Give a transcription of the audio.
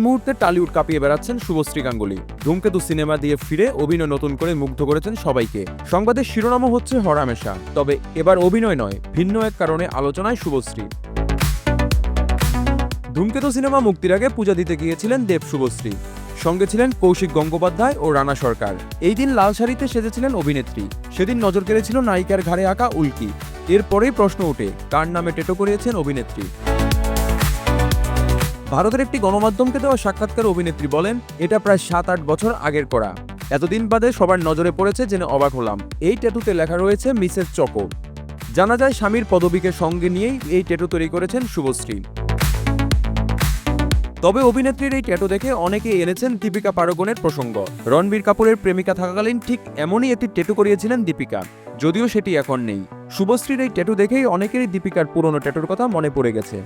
মুহূর্তে টলিউড কাঁপিয়ে বেড়াচ্ছেন শুভশ্রী গাঙ্গুলী। ধূমকেতু সিনেমা দিয়ে ফিরে অভিনয় নতুন করে মুগ্ধ করেছেন সবাইকে। সংবাদের শিরোনামও হচ্ছে হরহামেশা। তবে এবার অভিনয় নয়, ভিন্ন এক কারণে আলোচনায় শুভশ্রী। ধূমকেতু সিনেমা মুক্তির আগে পূজা দিতে গিয়েছিলেন দেব শুভশ্রী। সঙ্গে ছিলেন কৌশিক গঙ্গোপাধ্যায় ও রানা সরকার। এই দিন লাল শাড়িতে সেজেছিলেন অভিনেত্রী। সেদিন নজর কেড়েছিল নায়িকার ঘাড়ে আঁকা উল্কি। এরপরেই প্রশ্ন ওঠে, কার নামে টেটো করিয়েছেন অভিনেত্রী। ভারতের একটি গণমাধ্যমকে দেওয়া সাক্ষাৎকারে অভিনেত্রী বলেন, এটা প্রায় 7-8 বছর আগের করা। এতদিন বাদে সবার নজরে পড়েছে জেনে অবাক হলাম। এই ট্যাটুতে লেখা রয়েছে মিসেস চকো। জানা যায় স্বামীর পদবীকে সঙ্গে নিয়েই এই ট্যাটু তৈরি করেছেন শুভশ্রী। তবে অভিনেত্রীর এই ট্যাটু দেখে অনেকেই এনেছেন দীপিকা পাড়ুকোনের প্রসঙ্গ। রণবীর কাপুরের প্রেমিকা থাকাকালীন ঠিক এমনই একটি ট্যাটু করিয়েছিলেন দীপিকা, যদিও সেটি এখন নেই। শুভশ্রীর এই ট্যাটু দেখেই অনেকেরই দীপিকার পুরনো ট্যাটুর কথা মনে পড়ে গেছে।